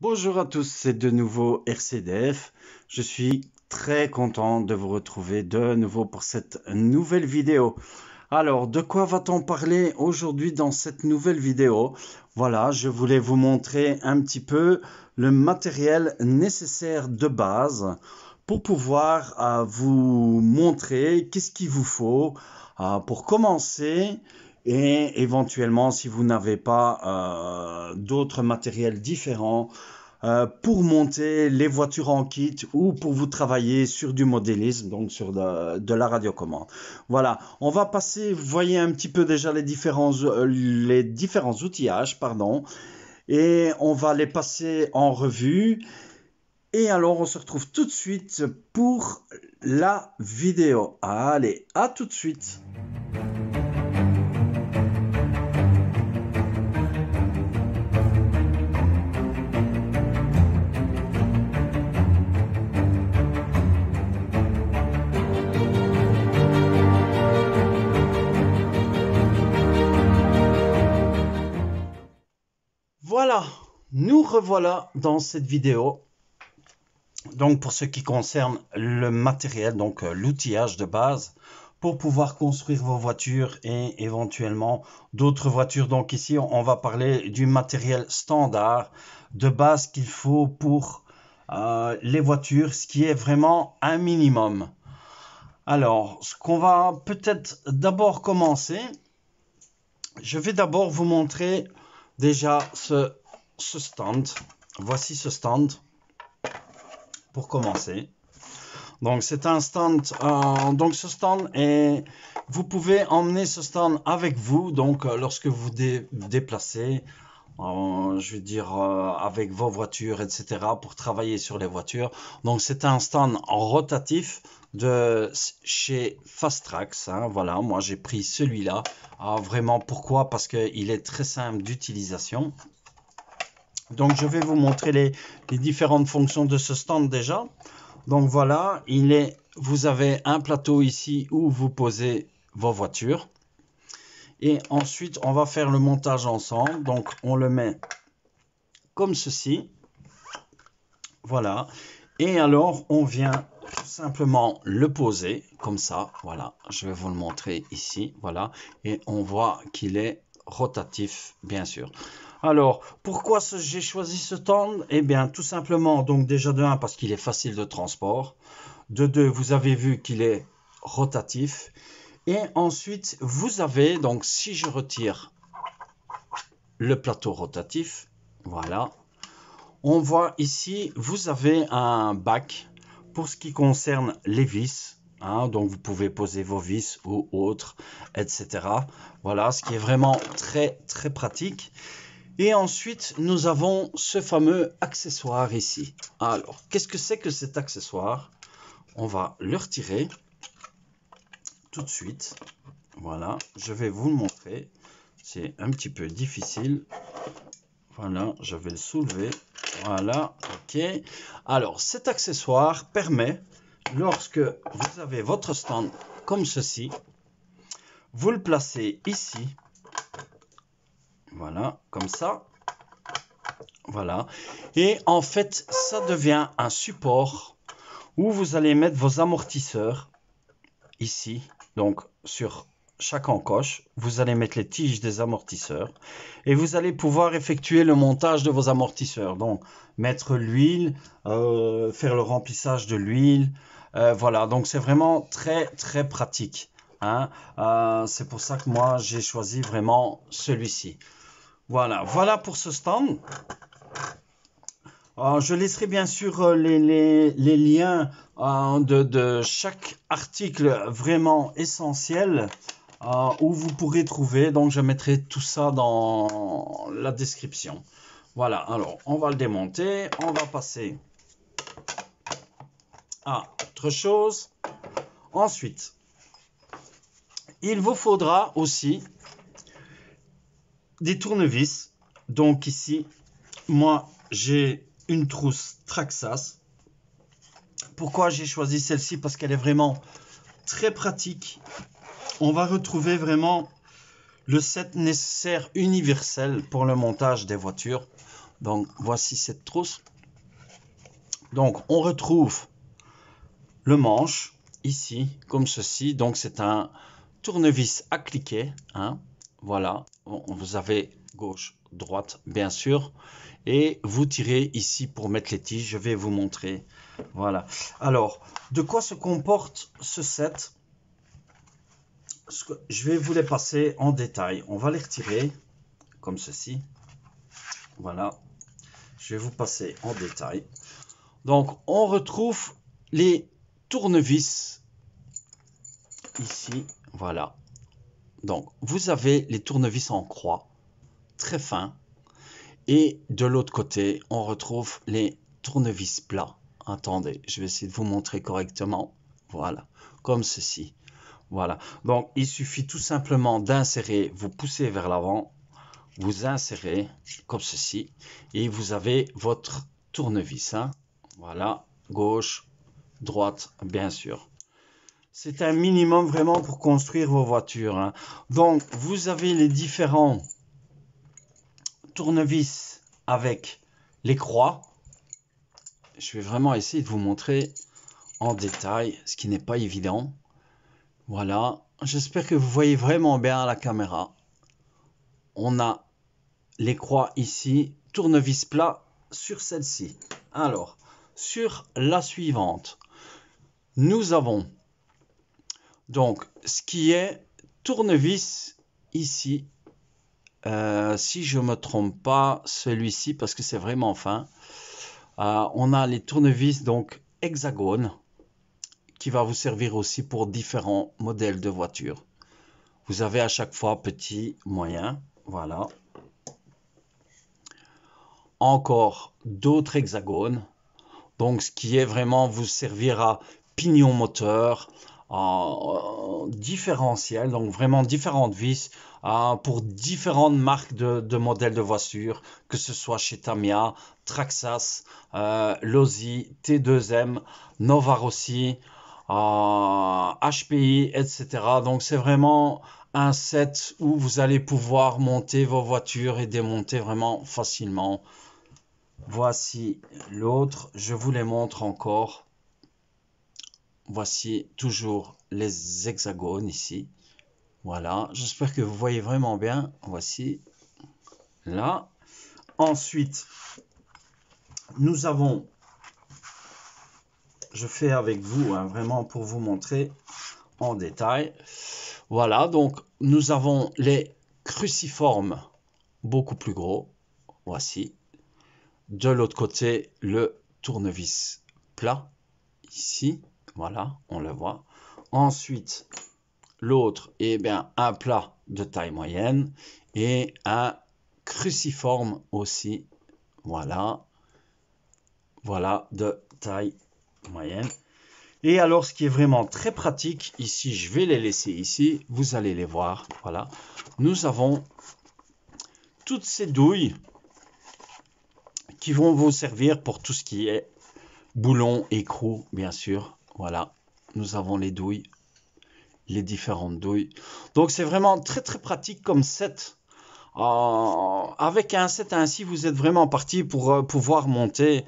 Bonjour à tous, c'est de nouveau RCDF. Je suis très content de vous retrouver de nouveau pour cette nouvelle vidéo. Alors, de quoi va-t-on parler aujourd'hui dans cette nouvelle vidéo? Voilà, je voulais vous montrer un petit peu le matériel nécessaire de base pour pouvoir vous montrer qu'est-ce qu'il vous faut pour commencer. Et éventuellement, si vous n'avez pas d'autres matériels différents, pour monter les voitures en kit ou pour vous travailler sur du modélisme, donc sur de la radiocommande. Voilà, on va passer, vous voyez un petit peu déjà les différents outillages, pardon, et on va les passer en revue. Et alors, on se retrouve tout de suite pour la vidéo. Allez, à tout de suite. Voilà, nous revoilà dans cette vidéo. Donc pour ce qui concerne le matériel, donc l'outillage de base pour pouvoir construire vos voitures et éventuellement d'autres voitures. Donc ici on va parler du matériel standard de base qu'il faut pour les voitures, ce qui est vraiment un minimum. Alors ce qu'on va peut-être d'abord commencer, je vais d'abord vous montrer déjà ce stand. Voici ce stand pour commencer. Donc c'est un stand, donc ce stand est, vous pouvez emmener ce stand avec vous, donc lorsque vous déplacez, je veux dire avec vos voitures, etc. pour travailler sur les voitures. Donc c'est un stand rotatif de chez Fastrax, hein, voilà, moi j'ai pris celui-là, vraiment pourquoi? Parce qu'il est très simple d'utilisation. Donc je vais vous montrer les différentes fonctions de ce stand déjà. Donc voilà, vous avez un plateau ici où vous posez vos voitures. Et ensuite, on va faire le montage ensemble. Donc on le met comme ceci. Voilà. Et alors, on vient tout simplement le poser comme ça. Voilà, je vais vous le montrer ici. Voilà. Et on voit qu'il est rotatif, bien sûr. Alors, pourquoi j'ai choisi ce stand? Eh bien, tout simplement, donc déjà de 1, parce qu'il est facile de transport. De 2, vous avez vu qu'il est rotatif. Et ensuite, vous avez, donc si je retire le plateau rotatif, voilà, on voit ici, vous avez un bac pour ce qui concerne les vis. Hein, donc vous pouvez poser vos vis ou autres, etc. Voilà, ce qui est vraiment très très pratique. Et ensuite, nous avons ce fameux accessoire ici. Alors, qu'est-ce que c'est que cet accessoire? On va le retirer tout de suite. Voilà, je vais vous le montrer. C'est un petit peu difficile. Voilà, je vais le soulever. Voilà, ok. Alors, cet accessoire permet, lorsque vous avez votre stand comme ceci, vous le placez ici. Voilà, comme ça. Voilà. Et en fait, ça devient un support où vous allez mettre vos amortisseurs ici. Donc, sur chaque encoche, vous allez mettre les tiges des amortisseurs et vous allez pouvoir effectuer le montage de vos amortisseurs. Donc, mettre l'huile, faire le remplissage de l'huile. Voilà, donc c'est vraiment très, très pratique. Hein. C'est pour ça que moi, j'ai choisi vraiment celui-ci. Voilà, voilà pour ce stand. Je laisserai bien sûr les liens de chaque article vraiment essentiel où vous pourrez trouver. Donc, je mettrai tout ça dans la description. Voilà, alors, on va le démonter. On va passer à autre chose. Ensuite, il vous faudra aussi des tournevis. Donc, ici, moi, j'ai une trousse Traxxas. Pourquoi j'ai choisi celle-ci? Parce qu'elle est vraiment très pratique. On va retrouver vraiment le set nécessaire universel pour le montage des voitures. Donc voici cette trousse. Donc on retrouve le manche ici comme ceci. Donc c'est un tournevis à cliquer, hein. Voilà, vous avez gauche, droite bien sûr, et vous tirez ici pour mettre les tiges. Je vais vous montrer. Voilà. Alors, de quoi se comporte ce set? Je vais vous les passer en détail. On va les retirer comme ceci. Voilà. Je vais vous passer en détail. Donc, on retrouve les tournevis ici. Voilà. Donc, vous avez les tournevis en croix, très fins. Et de l'autre côté, on retrouve les tournevis plats. Attendez, je vais essayer de vous montrer correctement. Voilà, comme ceci. Voilà. Donc, il suffit tout simplement d'insérer, vous poussez vers l'avant, vous insérez comme ceci. Et vous avez votre tournevis, hein. Voilà, gauche, droite, bien sûr. C'est un minimum vraiment pour construire vos voitures, hein. Donc, vous avez les différents tournevis avec les croix. Je vais vraiment essayer de vous montrer en détail, ce qui n'est pas évident. Voilà, j'espère que vous voyez vraiment bien à la caméra. On a les croix ici, tournevis plat sur celle-ci. Alors, sur la suivante, nous avons donc ce qui est tournevis ici. Si je ne me trompe pas, celui-ci, parce que c'est vraiment fin. On a les tournevis donc hexagone, qui va vous servir aussi pour différents modèles de voitures. Vous avez à chaque fois petit, moyen, voilà. Encore d'autres hexagones, donc ce qui est vraiment vous servira pignon moteur, différentiel, donc vraiment différentes vis pour différentes marques de modèles de voitures, que ce soit chez Tamiya, Traxxas, Losi, T2M, Nova Rossi, HPI, etc. Donc c'est vraiment un set où vous allez pouvoir monter vos voitures et démonter vraiment facilement. Voici l'autre, je vous les montre encore. Voici toujours les hexagones ici. Voilà, j'espère que vous voyez vraiment bien. Voici là. Ensuite, nous avons, je fais avec vous, hein, vraiment pour vous montrer en détail. Voilà, donc nous avons les cruciformes beaucoup plus gros. Voici. De l'autre côté, le tournevis plat ici. Voilà, on le voit. Ensuite, l'autre, eh bien, un plat de taille moyenne et un cruciforme aussi. Voilà. Voilà, de taille moyenne. Et alors, ce qui est vraiment très pratique, ici, je vais les laisser ici. Vous allez les voir. Voilà. Nous avons toutes ces douilles qui vont vous servir pour tout ce qui est boulon, écrou, bien sûr. Voilà, nous avons les douilles, les différentes douilles. Donc, c'est vraiment très, très pratique comme set. Avec un set ainsi, vous êtes vraiment parti pour pouvoir monter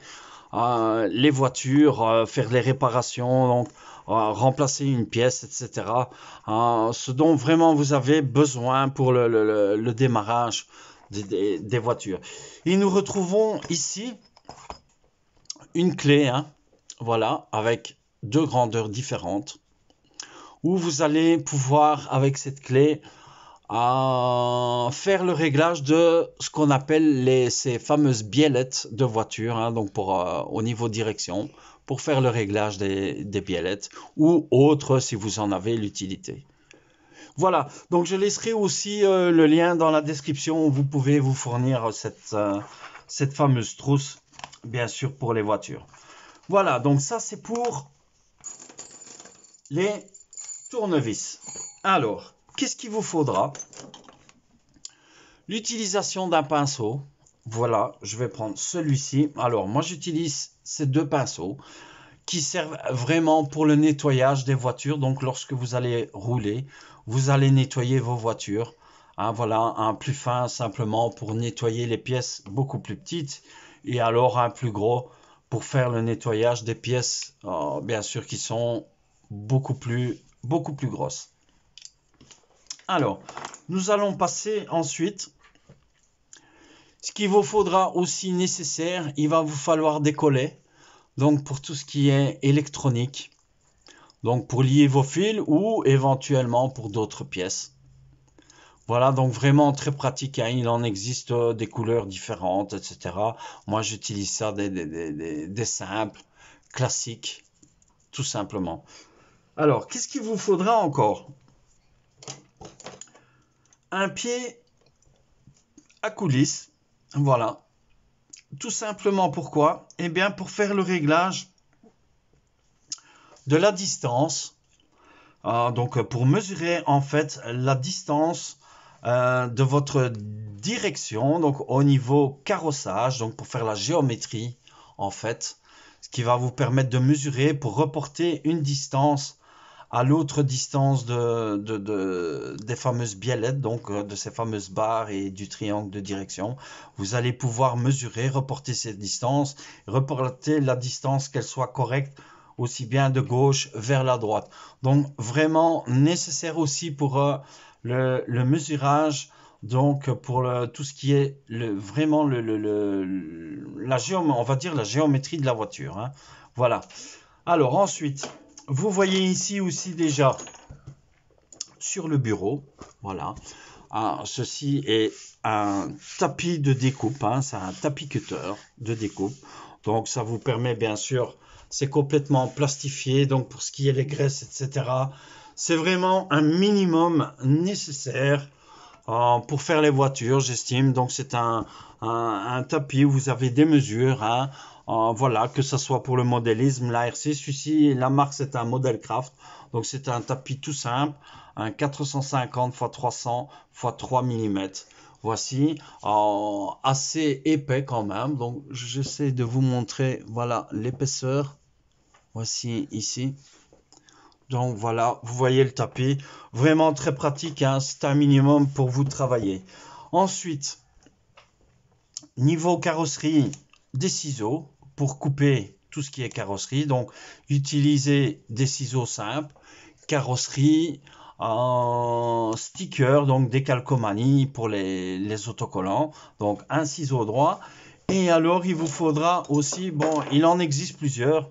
les voitures, faire les réparations, donc, remplacer une pièce, etc. Ce dont vraiment vous avez besoin pour le démarrage des voitures. Et nous retrouvons ici une clé, hein, voilà, avec deux grandeurs différentes, où vous allez pouvoir, avec cette clé, faire le réglage de ce qu'on appelle ces fameuses biellettes de voiture, hein, donc pour, au niveau direction, pour faire le réglage des biellettes, ou autre si vous en avez l'utilité. Voilà, donc je laisserai aussi le lien dans la description où vous pouvez vous fournir cette fameuse trousse, bien sûr, pour les voitures. Voilà, donc ça c'est pour les tournevis. Alors, qu'est-ce qu'il vous faudra? L'utilisation d'un pinceau. Voilà, je vais prendre celui-ci. Alors, moi j'utilise ces deux pinceaux qui servent vraiment pour le nettoyage des voitures. Donc, lorsque vous allez rouler, vous allez nettoyer vos voitures. Voilà, un plus fin simplement pour nettoyer les pièces beaucoup plus petites, et alors un plus gros pour faire le nettoyage des pièces, bien sûr, qui sont beaucoup plus grosses. Alors, nous allons passer ensuite. Ce qu'il vous faudra aussi nécessaire, il va vous falloir des collets. Donc pour tout ce qui est électronique. Donc pour lier vos fils ou éventuellement pour d'autres pièces. Voilà, donc vraiment très pratique, hein. Il en existe des couleurs différentes, etc. Moi j'utilise ça des simples, classiques, tout simplement. Alors, qu'est-ce qu'il vous faudra encore? Un pied à coulisse, voilà. Tout simplement pourquoi? Eh bien pour faire le réglage de la distance. Donc pour mesurer en fait la distance de votre direction, donc au niveau carrossage, donc pour faire la géométrie en fait, ce qui va vous permettre de mesurer pour reporter une distance à l'autre distance des fameuses biellettes, donc de ces fameuses barres et du triangle de direction. Vous allez pouvoir mesurer, reporter cette distance, reporter la distance qu'elle soit correcte aussi bien de gauche vers la droite. Donc vraiment nécessaire aussi pour le mesurage, donc pour tout ce qui est vraiment on va dire la géométrie de la voiture, hein. Voilà. Alors ensuite, vous voyez ici aussi déjà sur le bureau, voilà. Ceci est un tapis de découpe, hein, c'est un tapis cutter de découpe. Donc ça vous permet bien sûr, c'est complètement plastifié, donc pour ce qui est les graisses, etc. C'est vraiment un minimum nécessaire pour faire les voitures, j'estime. Donc c'est un tapis où vous avez des mesures, hein. Voilà, que ce soit pour le modélisme, l'ARC, celui-ci, la marque c'est un Model Craft. Donc c'est un tapis tout simple, un 450 x 300 x 3 mm. Voici, assez épais quand même. Donc j'essaie de vous montrer, voilà, l'épaisseur. Voici ici. Donc voilà, vous voyez le tapis, vraiment très pratique, hein, c'est un minimum pour vous travailler. Ensuite, niveau carrosserie, des ciseaux pour couper tout ce qui est carrosserie. Donc utilisez des ciseaux simples, carrosserie, sticker, donc des calcomanies pour les autocollants. Donc un ciseau droit. Et alors il vous faudra aussi, bon, il en existe plusieurs.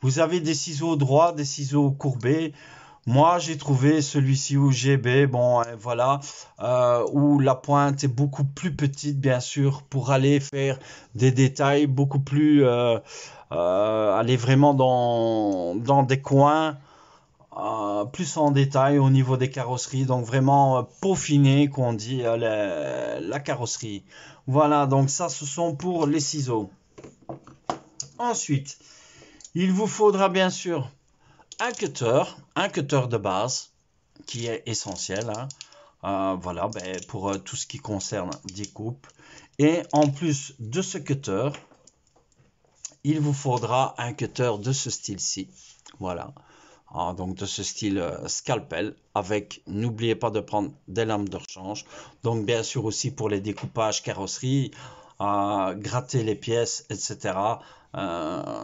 Vous avez des ciseaux droits, des ciseaux courbés. Moi, j'ai trouvé celui-ci au GB, bon, voilà, où la pointe est beaucoup plus petite, bien sûr, pour aller faire des détails beaucoup plus, aller vraiment dans des coins, plus en détail au niveau des carrosseries, donc vraiment peaufiner, qu'on dit, la carrosserie. Voilà, donc ça, ce sont pour les ciseaux. Ensuite, il vous faudra bien sûr un cutter de base qui est essentiel, hein. Voilà, pour tout ce qui concerne découpe. Et en plus de ce cutter, il vous faudra un cutter de ce style-ci. Voilà, donc de ce style scalpel, avec, n'oubliez pas de prendre des lames de rechange. Donc bien sûr aussi pour les découpages carrosserie, gratter les pièces, etc.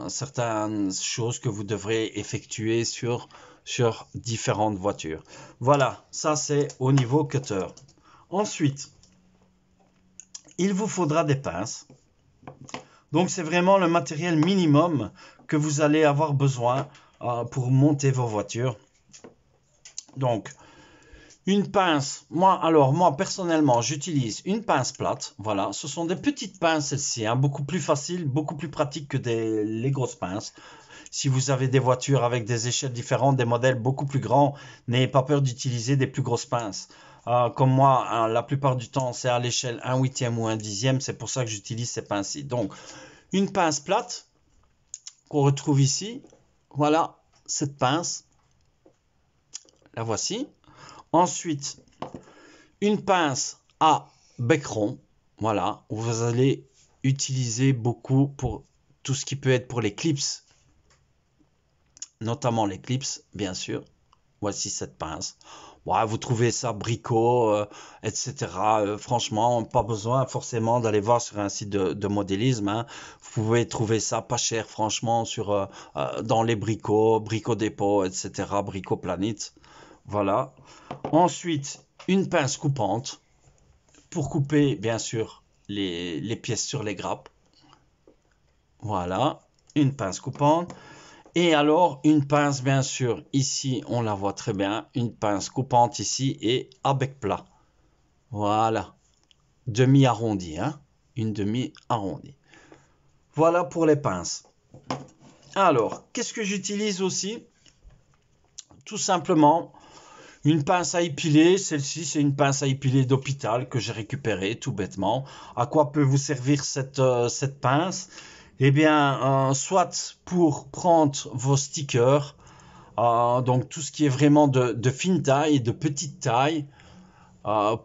Certaines choses que vous devrez effectuer sur différentes voitures. Voilà, ça c'est au niveau cutter. Ensuite, il vous faudra des pinces. Donc c'est vraiment le matériel minimum que vous allez avoir besoin pour monter vos voitures. Donc, une pince, moi personnellement j'utilise une pince plate, voilà, ce sont des petites pinces celles-ci, hein, beaucoup plus faciles, beaucoup plus pratiques que les grosses pinces. Si vous avez des voitures avec des échelles différentes, des modèles beaucoup plus grands, n'ayez pas peur d'utiliser des plus grosses pinces. Comme moi, hein, la plupart du temps c'est à l'échelle 1/8 ou 1/10, c'est pour ça que j'utilise ces pinces-ci. Donc, une pince plate qu'on retrouve ici, voilà, cette pince, la voici. Ensuite, une pince à bec rond, voilà, où vous allez utiliser beaucoup pour tout ce qui peut être pour les clips, notamment les clips, bien sûr. Voici cette pince. Ouais, vous trouvez ça Brico, etc. Franchement, pas besoin forcément d'aller voir sur un site de modélisme, hein. Vous pouvez trouver ça pas cher, franchement, dans les Brico, Brico Dépôt, etc. Brico Planet. Voilà. Ensuite, une pince coupante pour couper, bien sûr, les pièces sur les grappes. Voilà, une pince coupante. Et alors, une pince, bien sûr, ici, on la voit très bien. Une pince coupante ici et à bec plat. Voilà, demi-arrondi, hein. Une demi-arrondie. Voilà pour les pinces. Alors, qu'est-ce que j'utilise aussi? Tout simplement, une pince à épiler. Celle-ci, c'est une pince à épiler d'hôpital que j'ai récupérée tout bêtement. À quoi peut vous servir cette pince? Eh bien, soit pour prendre vos stickers, donc tout ce qui est vraiment de fine taille, de petite taille,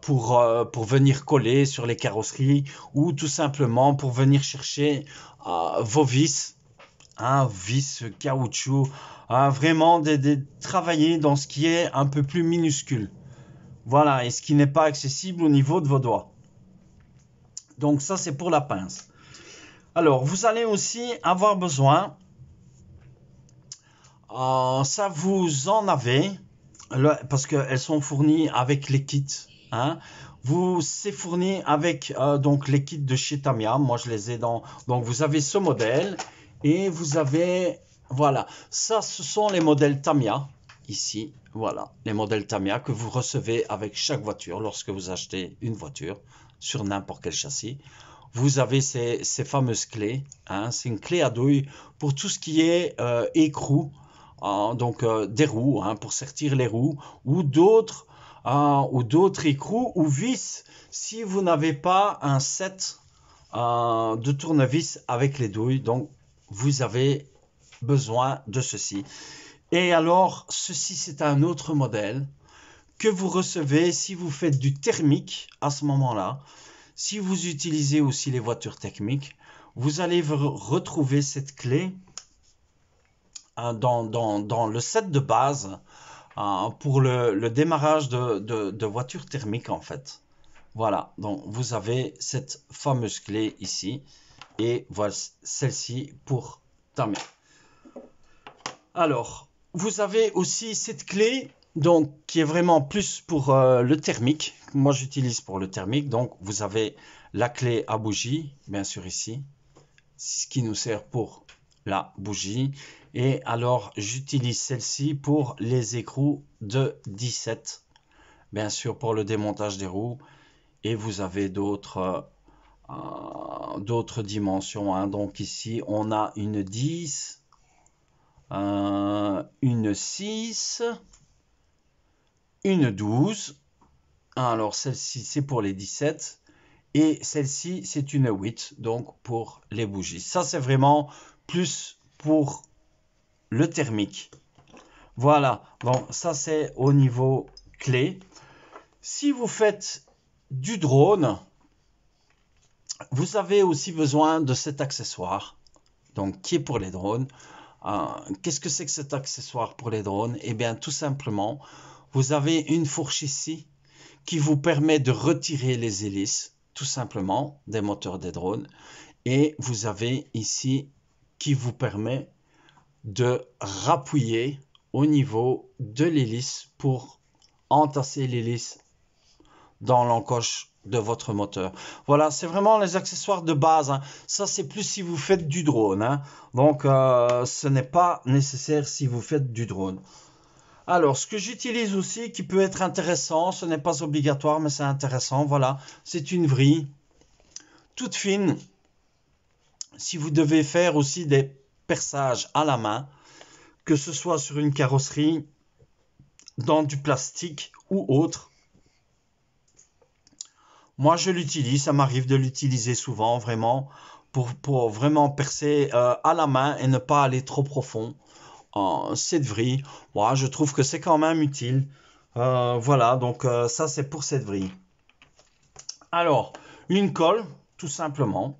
pour venir coller sur les carrosseries, ou tout simplement pour venir chercher vos vis, hein, vis caoutchouc, vraiment travailler dans ce qui est un peu plus minuscule. Voilà, et ce qui n'est pas accessible au niveau de vos doigts. Donc ça, c'est pour la pince. Alors, vous allez aussi avoir besoin, ça vous en avez, parce qu'elles sont fournies avec les kits, hein. C'est fourni avec donc les kits de chez Tamiya. Moi, je les ai dans... Donc, vous avez ce modèle et vous avez... Voilà, ça, ce sont les modèles Tamiya, ici. Voilà, les modèles Tamiya que vous recevez avec chaque voiture lorsque vous achetez une voiture sur n'importe quel châssis. Vous avez ces fameuses clés, hein. C'est une clé à douille pour tout ce qui est écrou, donc des roues, hein, pour sortir les roues, ou d'autres écrous ou vis si vous n'avez pas un set de tournevis avec les douilles. Donc vous avez besoin de ceci. Et alors, ceci, c'est un autre modèle que vous recevez si vous faites du thermique à ce moment-là. Si vous utilisez aussi les voitures thermiques, vous allez retrouver cette clé dans le set de base pour le démarrage de voitures thermiques en fait. Voilà, donc vous avez cette fameuse clé ici et voilà celle-ci pour Tamiya. Alors, vous avez aussi cette clé donc qui est vraiment plus pour le thermique. Moi, j'utilise pour le thermique. Donc, vous avez la clé à bougie, bien sûr ici, ce qui nous sert pour la bougie. Et alors, j'utilise celle-ci pour les écrous de 17, bien sûr pour le démontage des roues. Et vous avez d'autres dimensions, hein. Donc ici, on a une 10, une 6, une 12. Alors celle-ci, c'est pour les 17. Et celle-ci, c'est une 8, donc pour les bougies. Ça, c'est vraiment plus pour le thermique. Voilà, bon, ça c'est au niveau clé. Si vous faites du drone, vous avez aussi besoin de cet accessoire, donc qui est pour les drones. Qu'est-ce que c'est que cet accessoire pour les drones? Eh bien, tout simplement, vous avez une fourche ici qui vous permet de retirer les hélices, tout simplement, des moteurs des drones. Et vous avez ici qui vous permet de rappouiller au niveau de l'hélice pour entasser l'hélice dans l'encoche de votre moteur. Voilà, c'est vraiment les accessoires de base, hein. Ça, c'est plus si vous faites du drone, hein. Donc, ce n'est pas nécessaire si vous faites du drone. Alors, ce que j'utilise aussi, qui peut être intéressant, ce n'est pas obligatoire, mais c'est intéressant, voilà, c'est une vrille toute fine. Si vous devez faire aussi des perçages à la main, que ce soit sur une carrosserie, dans du plastique ou autre, moi je l'utilise, ça m'arrive de l'utiliser souvent, vraiment, pour vraiment percer à la main et ne pas aller trop profond. Cette vrille, moi je trouve que c'est quand même utile. Voilà, donc ça c'est pour cette vrille. Alors, une colle, tout simplement.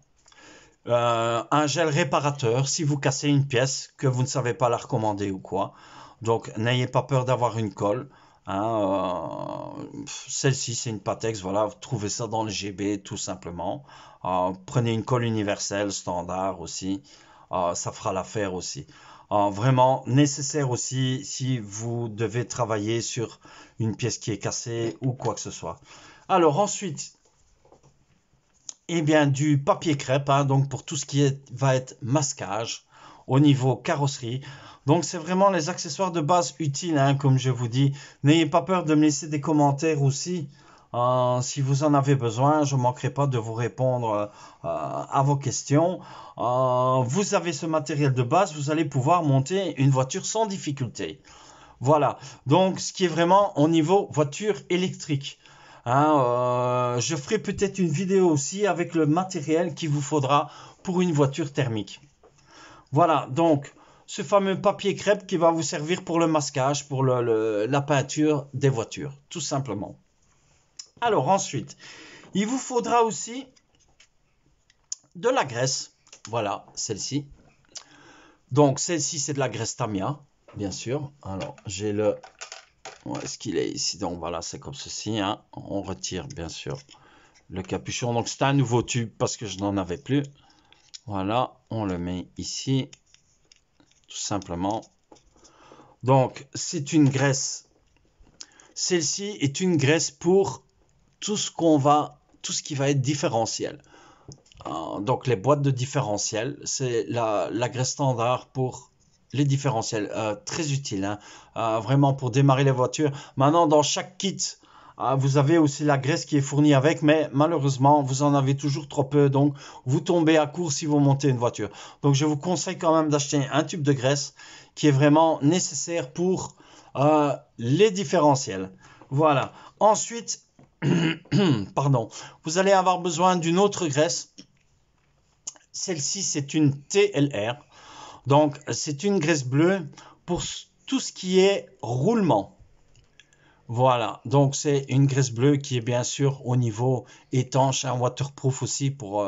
Un gel réparateur si vous cassez une pièce que vous ne savez pas la recommander ou quoi. Donc n'ayez pas peur d'avoir une colle. Hein, celle-ci, c'est une Patex. Voilà, vous trouvez ça dans le GB tout simplement. Prenez une colle universelle standard aussi. Ça fera l'affaire aussi. Vraiment nécessaire aussi si vous devez travailler sur une pièce qui est cassée ou quoi que ce soit. Alors ensuite, eh bien du papier crêpe, hein, donc pour tout ce qui va être masquage au niveau carrosserie. Donc c'est vraiment les accessoires de base utiles, hein, comme je vous dis. N'ayez pas peur de me laisser des commentaires aussi. Si vous en avez besoin, je ne manquerai pas de vous répondre à vos questions. Vous avez ce matériel de base, vous allez pouvoir monter une voiture sans difficulté. Voilà, donc ce qui est vraiment au niveau voiture électrique. Hein, je ferai peut-être une vidéo aussi avec le matériel qu'il vous faudra pour une voiture thermique. Voilà, donc ce fameux papier crêpe qui va vous servir pour le masquage, pour la peinture des voitures, tout simplement. Alors ensuite, il vous faudra aussi de la graisse. Voilà, celle-ci. Donc celle-ci, c'est de la graisse Tamiya, bien sûr. Alors, j'ai le... Où est-ce qu'il est ici? Donc voilà, c'est comme ceci. Hein. On retire bien sûr le capuchon. Donc c'est un nouveau tube parce que je n'en avais plus. Voilà, on le met ici, tout simplement. Donc c'est une graisse. Celle-ci est une graisse pour tout ce qui va être différentiel. Donc les boîtes de différentiel, c'est la graisse standard pour les différentiels, très utile, hein, vraiment pour démarrer les voitures. Maintenant, dans chaque kit, vous avez aussi la graisse qui est fournie avec, mais malheureusement, vous en avez toujours trop peu, donc vous tombez à court si vous montez une voiture. Donc, je vous conseille quand même d'acheter un tube de graisse qui est vraiment nécessaire pour les différentiels. Voilà. Ensuite, pardon, vous allez avoir besoin d'une autre graisse. Celle-ci, c'est une TLR. Donc, c'est une graisse bleue pour tout ce qui est roulement. Voilà, donc c'est une graisse bleue qui est bien sûr au niveau étanche, un waterproof aussi pour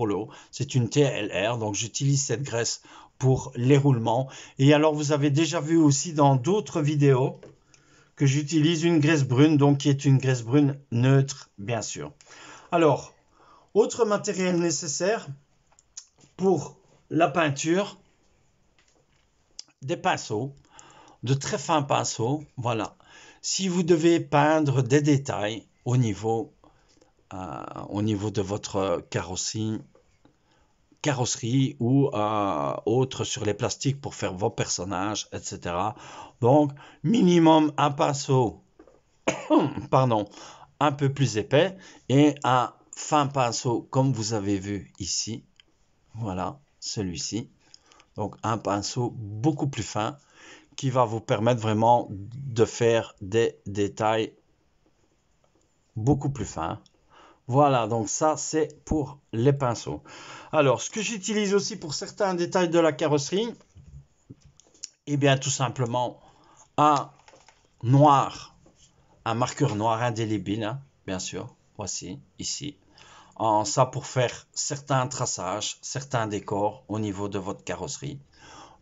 l'eau. C'est une TLR, donc j'utilise cette graisse pour les roulements. Et alors, vous avez déjà vu aussi dans d'autres vidéos que j'utilise une graisse brune, donc qui est une graisse brune neutre, bien sûr. Alors, autre matériel nécessaire pour la peinture, des pinceaux, de très fins pinceaux, voilà. Si vous devez peindre des détails au niveau de votre carrosserie ou autre sur les plastiques pour faire vos personnages, etc. Donc, minimum un pinceau, pardon, un peu plus épais et un fin pinceau comme vous avez vu ici. Voilà, celui-ci. Donc, un pinceau beaucoup plus fin qui va vous permettre vraiment de faire des détails beaucoup plus fins. Voilà, donc ça, c'est pour les pinceaux. Alors, ce que j'utilise aussi pour certains détails de la carrosserie, eh bien, tout simplement, un marqueur noir indélébile, hein, bien sûr. Voici, ici. Ça pour faire certains traçages, certains décors au niveau de votre carrosserie.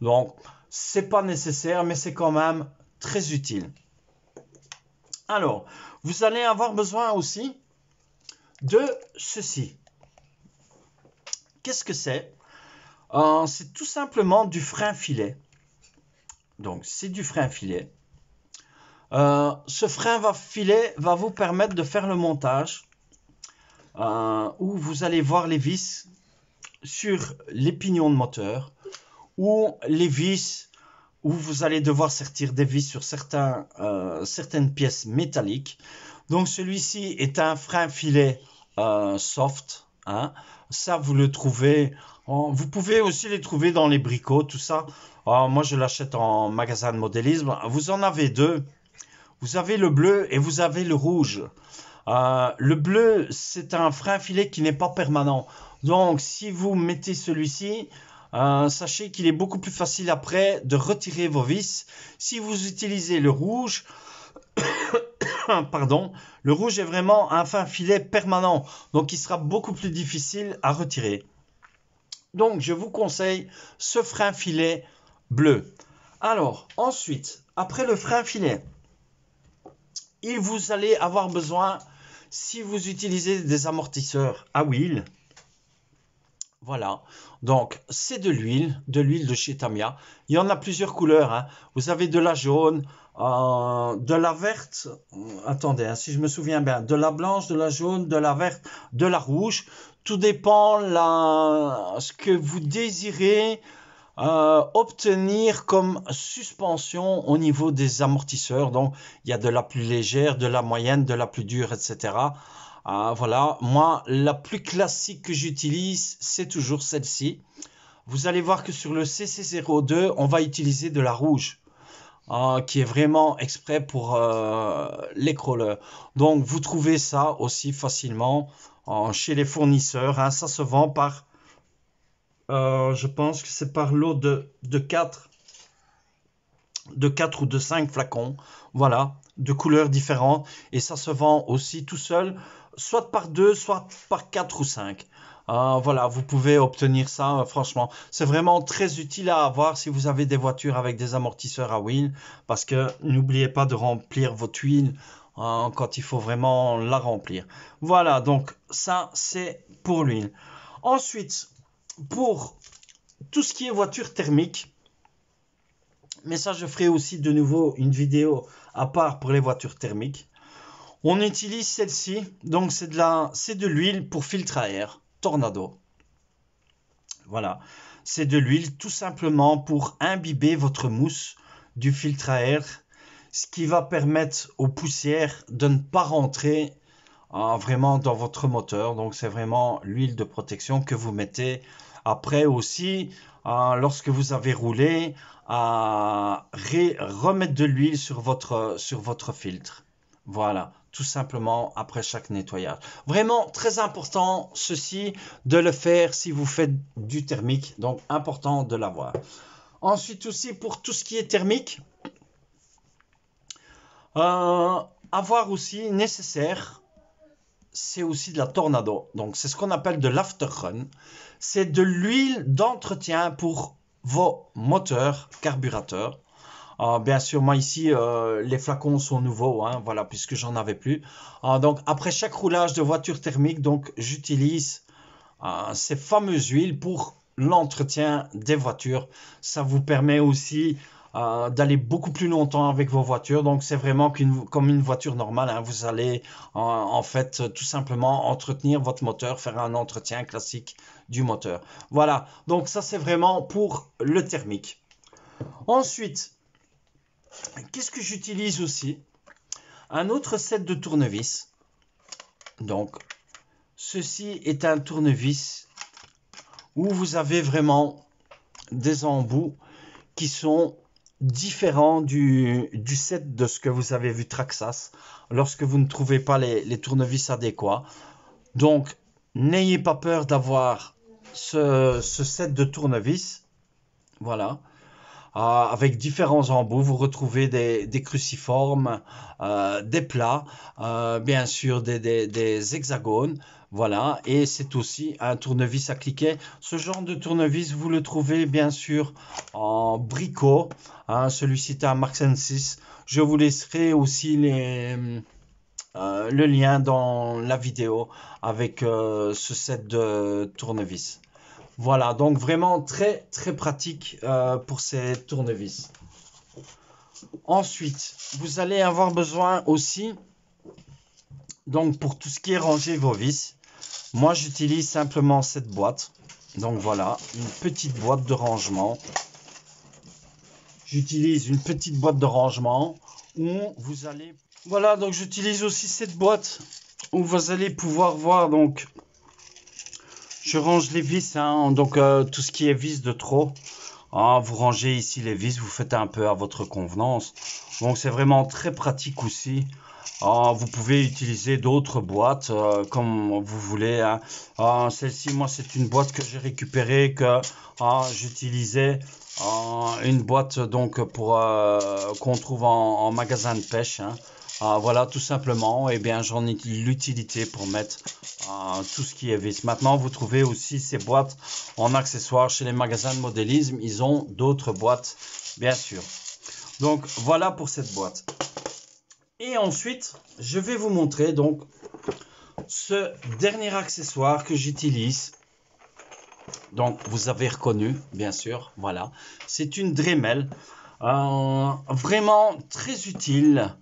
Donc, c'est pas nécessaire, mais c'est quand même très utile. Alors, vous allez avoir besoin aussi de ceci. Qu'est-ce que c'est? C'est tout simplement du frein filet. Donc, c'est du frein filet. Ce frein filet va vous permettre de faire le montage où vous allez voir les vis sur les pignons de moteur ou les vis où vous allez devoir sortir des vis sur certaines pièces métalliques. Donc celui-ci est un frein filet soft. Hein. Ça, vous le trouvez. Vous pouvez aussi les trouver dans les bricots, tout ça. Moi, je l'achète en magasin de modélisme. Vous en avez deux. Vous avez le bleu et vous avez le rouge. Le bleu, c'est un frein filet qui n'est pas permanent. Donc, si vous mettez celui-ci, sachez qu'il est beaucoup plus facile après de retirer vos vis. Si vous utilisez le rouge, pardon, le rouge est vraiment un fin filet permanent. Donc, il sera beaucoup plus difficile à retirer. Donc, je vous conseille ce frein filet bleu. Alors, ensuite, après le frein filet, et vous allez avoir besoin, si vous utilisez des amortisseurs à huile, voilà, donc c'est de l'huile de chez Tamiya. Il y en a plusieurs couleurs, hein. Vous avez de la jaune, de la verte, attendez, hein, si je me souviens bien, de la blanche, de la jaune, de la verte, de la rouge. Tout dépend ce que vous désirez obtenir comme suspension au niveau des amortisseurs. Donc, il y a de la plus légère, de la moyenne, de la plus dure, etc. Voilà, moi, la plus classique que j'utilise, c'est toujours celle-ci. Vous allez voir que sur le CC02, on va utiliser de la rouge, qui est vraiment exprès pour les crawlers. Donc, vous trouvez ça aussi facilement chez les fournisseurs, hein. Ça se vend par, je pense que c'est par lot de 4 ou de 5 flacons, voilà, de couleurs différentes. Et ça se vend aussi tout seul, soit par 2, soit par 4 ou 5. Voilà, vous pouvez obtenir ça, franchement. C'est vraiment très utile à avoir si vous avez des voitures avec des amortisseurs à huile. Parce que n'oubliez pas de remplir votre huile quand il faut vraiment la remplir. Voilà, donc ça, c'est pour l'huile. Ensuite, pour tout ce qui est voiture thermique, mais ça, je ferai aussi de nouveau une vidéo à part pour les voitures thermiques. On utilise celle-ci, donc c'est de l'huile pour filtre à air, Tornado. Voilà, c'est de l'huile tout simplement pour imbiber votre mousse du filtre à air, ce qui va permettre aux poussières de ne pas rentrer vraiment dans votre moteur. Donc c'est vraiment l'huile de protection que vous mettez. Après aussi, lorsque vous avez roulé, remettre de l'huile sur votre filtre. Voilà, tout simplement après chaque nettoyage. Vraiment très important ceci de le faire si vous faites du thermique. Donc important de l'avoir. Ensuite aussi pour tout ce qui est thermique, avoir aussi nécessaire, c'est aussi de la Tornado. Donc c'est ce qu'on appelle de l'afterrun. C'est de l'huile d'entretien pour vos moteurs carburateurs. Bien sûr, moi ici, les flacons sont nouveaux, hein, voilà, puisque j'en avais plus. Donc après chaque roulage de voiture thermique, donc j'utilise ces fameuses huiles pour l'entretien des voitures. Ça vous permet aussi d'aller beaucoup plus longtemps avec vos voitures. Donc c'est vraiment comme une voiture normale, hein. Vous allez en fait tout simplement entretenir votre moteur, faire un entretien classique du moteur. Voilà, donc ça c'est vraiment pour le thermique. Ensuite, qu'est-ce que j'utilise aussi? Un autre set de tournevis. Donc ceci est un tournevis où vous avez vraiment des embouts qui sont différents du set de ce que vous avez vu Traxxas lorsque vous ne trouvez pas les tournevis adéquats. Donc n'ayez pas peur d'avoir ce set de tournevis, voilà, avec différents embouts. Vous retrouvez des cruciformes, des plats, bien sûr des hexagones, voilà, et c'est aussi un tournevis à cliquet. Ce genre de tournevis, vous le trouvez bien sûr en bricot, hein, celui-ci est un Mark 6. Je vous laisserai aussi le lien dans la vidéo avec ce set de tournevis. Voilà, donc vraiment très très pratique pour ces tournevis. Ensuite, vous allez avoir besoin aussi, donc pour tout ce qui est ranger vos vis, moi j'utilise simplement cette boîte. Donc voilà, une petite boîte de rangement. J'utilise une petite boîte de rangement où vous allez... Voilà, donc j'utilise aussi cette boîte où vous allez pouvoir voir, donc... Je range les vis, hein, donc tout ce qui est vis de trop. Vous rangez ici les vis, vous faites un peu à votre convenance. Donc c'est vraiment très pratique aussi. Vous pouvez utiliser d'autres boîtes comme vous voulez, hein. Celle-ci, moi, c'est une boîte que j'ai récupérée, que j'utilisais. Une boîte donc pour qu'on trouve en magasin de pêche, hein. Voilà, tout simplement, et bien j'en ai l'utilité pour mettre tout ce qui est vis. Maintenant, vous trouvez aussi ces boîtes en accessoires chez les magasins de modélisme. Ils ont d'autres boîtes, bien sûr. Donc, voilà pour cette boîte. Et ensuite, je vais vous montrer donc ce dernier accessoire que j'utilise. Donc, vous avez reconnu, bien sûr, voilà. C'est une Dremel, vraiment très utile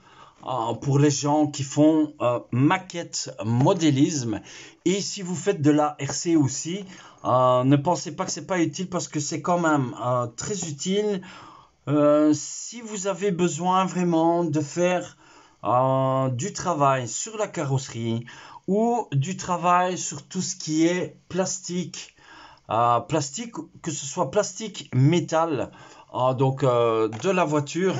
pour les gens qui font maquette, modélisme. Et si vous faites de la RC aussi, ne pensez pas que c'est pas utile parce que c'est quand même très utile. Si vous avez besoin vraiment de faire du travail sur la carrosserie ou du travail sur tout ce qui est plastique, plastique, que ce soit plastique, métal, donc de la voiture.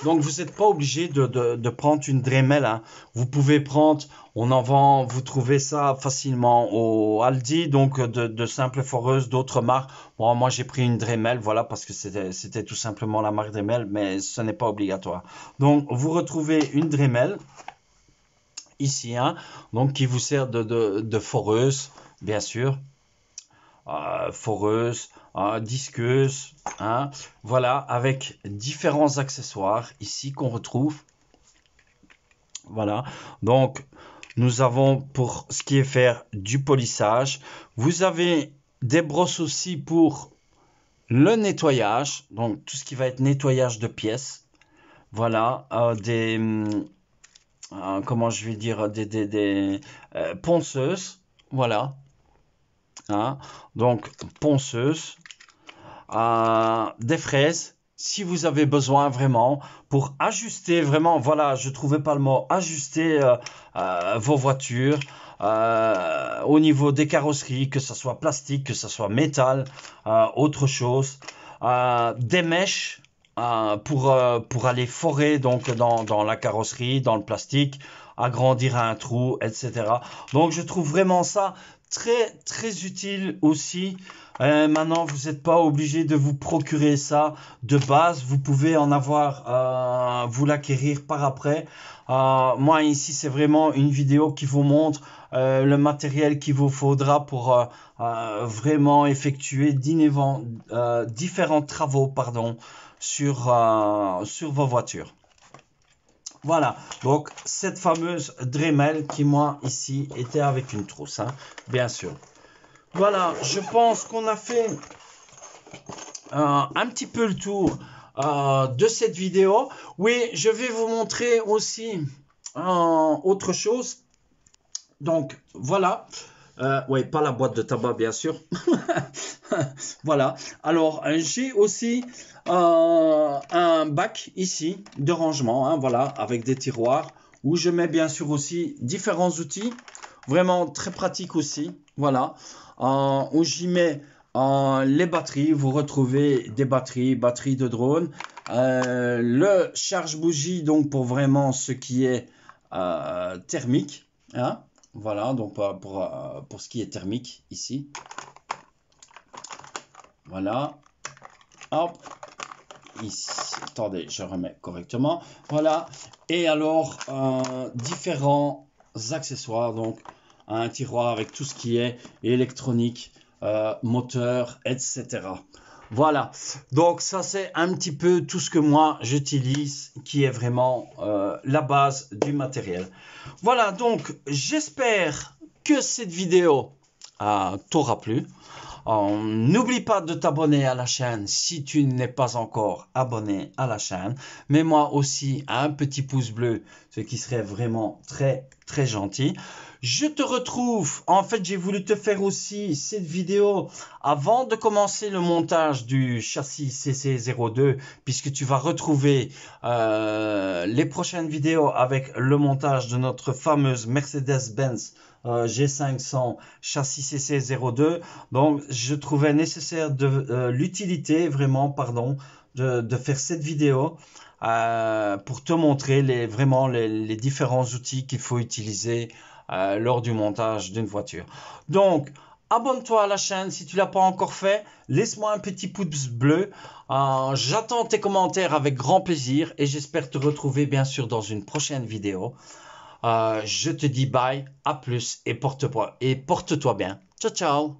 Donc vous n'êtes pas obligé de prendre une Dremel, hein. Vous pouvez prendre, on en vend, vous trouvez ça facilement au Aldi, donc de simples foreuses, d'autres marques. Bon, moi j'ai pris une Dremel, voilà, parce que c'était tout simplement la marque Dremel, mais ce n'est pas obligatoire. Donc vous retrouvez une Dremel ici, hein, donc qui vous sert de foreuse, bien sûr. Foreuse, disqueuse, hein, voilà, avec différents accessoires ici qu'on retrouve. Voilà, donc nous avons pour ce qui est faire du polissage. Vous avez des brosses aussi pour le nettoyage, donc tout ce qui va être nettoyage de pièces. Voilà, comment je vais dire, des ponceuses, voilà. Hein, donc ponceuse, des fraises si vous avez besoin vraiment pour ajuster vraiment, voilà, je trouvais pas le mot, ajuster vos voitures au niveau des carrosseries, que ce soit plastique, que ce soit métal, autre chose, des mèches pour aller forer donc dans la carrosserie, dans le plastique, agrandir un trou, etc. Donc je trouve vraiment ça très utile aussi. Maintenant, vous n'êtes pas obligé de vous procurer ça de base. Vous pouvez en avoir, vous l'acquérir par après. Moi, ici, c'est vraiment une vidéo qui vous montre le matériel qu'il vous faudra pour vraiment effectuer différents travaux, pardon, sur vos voitures. Voilà, donc cette fameuse Dremel qui, moi, ici, était avec une trousse, hein, bien sûr. Voilà, je pense qu'on a fait un petit peu le tour de cette vidéo. Oui, je vais vous montrer aussi autre chose. Donc, voilà. Oui, pas la boîte de tabac, bien sûr. Voilà. Alors, j'ai aussi un bac ici de rangement, hein, voilà, avec des tiroirs où je mets bien sûr aussi différents outils, vraiment très pratique aussi, voilà, où j'y mets les batteries. Vous retrouvez des batteries de drone, le charge-bougie, donc pour vraiment ce qui est thermique, hein, voilà, donc pour ce qui est thermique ici. Voilà, hop, ici, attendez, je remets correctement, voilà, et alors, différents accessoires, donc, un tiroir avec tout ce qui est électronique, moteur, etc. Voilà, donc ça c'est un petit peu tout ce que moi j'utilise, qui est vraiment la base du matériel. Voilà, donc, j'espère que cette vidéo t'aura plu. N'oublie pas de t'abonner à la chaîne si tu n'es pas encore abonné à la chaîne. Mets-moi aussi un petit pouce bleu, ce qui serait vraiment très gentil. Je te retrouve, en fait j'ai voulu te faire aussi cette vidéo avant de commencer le montage du châssis CC02, puisque tu vas retrouver les prochaines vidéos avec le montage de notre fameuse Mercedes-Benz G500 châssis CC02. Donc je trouvais nécessaire de l'utilité vraiment, pardon, de faire cette vidéo pour te montrer vraiment les différents outils qu'il faut utiliser lors du montage d'une voiture. Donc abonne-toi à la chaîne si tu ne l'as pas encore fait, laisse-moi un petit pouce bleu, j'attends tes commentaires avec grand plaisir et j'espère te retrouver bien sûr dans une prochaine vidéo. Je te dis bye, à plus et porte-toi bien. Ciao, ciao.